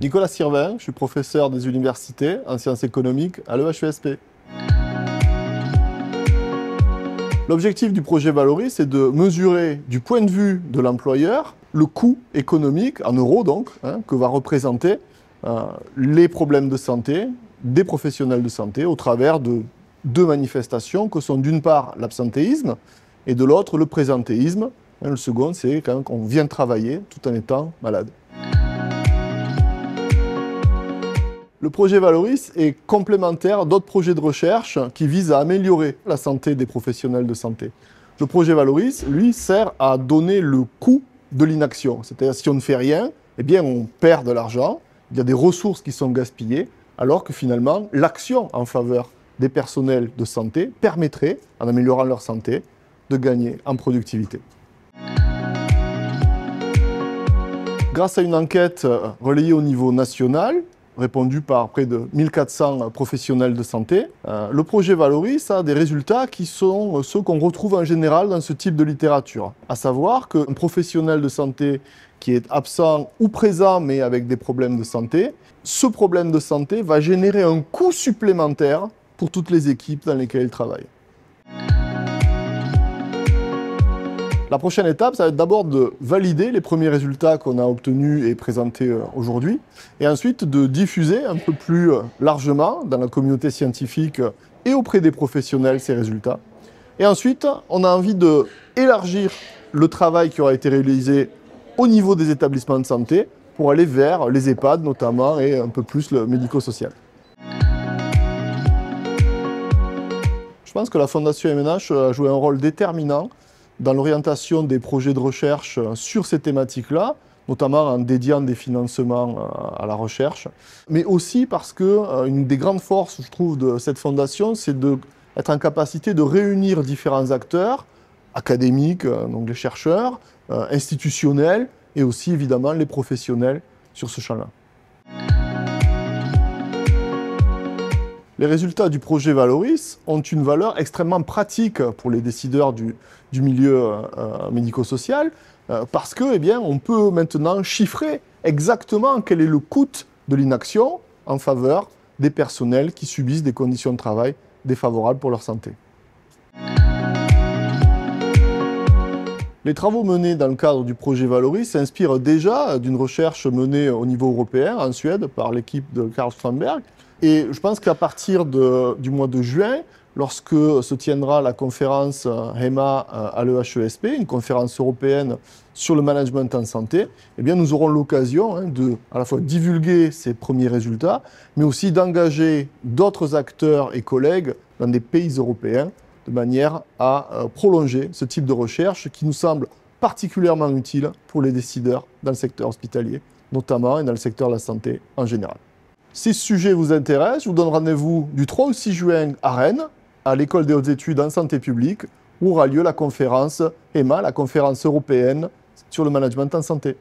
Nicolas Sirvin, je suis professeur des universités en sciences économiques à l'EHESP. L'objectif du projet Valoris, c'est de mesurer du point de vue de l'employeur le coût économique, en euros donc, que va représenter les problèmes de santé des professionnels de santé au travers de deux manifestations que sont d'une part l'absentéisme et de l'autre le présentéisme. Le second, c'est quand on vient travailler tout en étant malade. Le projet Valoris est complémentaire d'autres projets de recherche qui visent à améliorer la santé des professionnels de santé. Le projet Valoris, lui, sert à donner le coût de l'inaction. C'est-à-dire si on ne fait rien, eh bien on perd de l'argent, il y a des ressources qui sont gaspillées, alors que finalement, l'action en faveur des personnels de santé permettrait, en améliorant leur santé, de gagner en productivité. Grâce à une enquête relayée au niveau national, répondue par près de 1400 professionnels de santé, le projet Valoris a des résultats qui sont ceux qu'on retrouve en général dans ce type de littérature. À savoir qu'un professionnel de santé qui est absent ou présent mais avec des problèmes de santé, ce problème de santé va générer un coût supplémentaire pour toutes les équipes dans lesquelles il travaille. La prochaine étape, ça va être d'abord de valider les premiers résultats qu'on a obtenus et présentés aujourd'hui, et ensuite de diffuser un peu plus largement dans la communauté scientifique et auprès des professionnels ces résultats. Et ensuite, on a envie d'élargir le travail qui aura été réalisé au niveau des établissements de santé pour aller vers les EHPAD notamment et un peu plus le médico-social. Je pense que la Fondation MNH a joué un rôle déterminant dans l'orientation des projets de recherche sur ces thématiques-là, notamment en dédiant des financements à la recherche, mais aussi parce que une des grandes forces, je trouve, de cette fondation, c'est d'être en capacité de réunir différents acteurs, académiques, donc les chercheurs, institutionnels, et aussi évidemment les professionnels sur ce champ-là. Les résultats du projet Valoris ont une valeur extrêmement pratique pour les décideurs du milieu médico-social parce que, eh bien, on peut maintenant chiffrer exactement quel est le coût de l'inaction en faveur des personnels qui subissent des conditions de travail défavorables pour leur santé. Les travaux menés dans le cadre du projet Valoris s'inspirent déjà d'une recherche menée au niveau européen, en Suède, par l'équipe de Carl Strandberg. Et je pense qu'à partir du mois de juin, lorsque se tiendra la conférence HEMA à l'EHESP, une conférence européenne sur le management en santé, eh bien nous aurons l'occasion de à la fois divulguer ces premiers résultats, mais aussi d'engager d'autres acteurs et collègues dans des pays européens de manière à prolonger ce type de recherche qui nous semble particulièrement utile pour les décideurs dans le secteur hospitalier, notamment, et dans le secteur de la santé en général. Si ce sujet vous intéresse, je vous donne rendez-vous du 3 au 6 juin à Rennes, à l'École des hautes études en santé publique, où aura lieu la conférence HEMA, la conférence européenne sur le management en santé.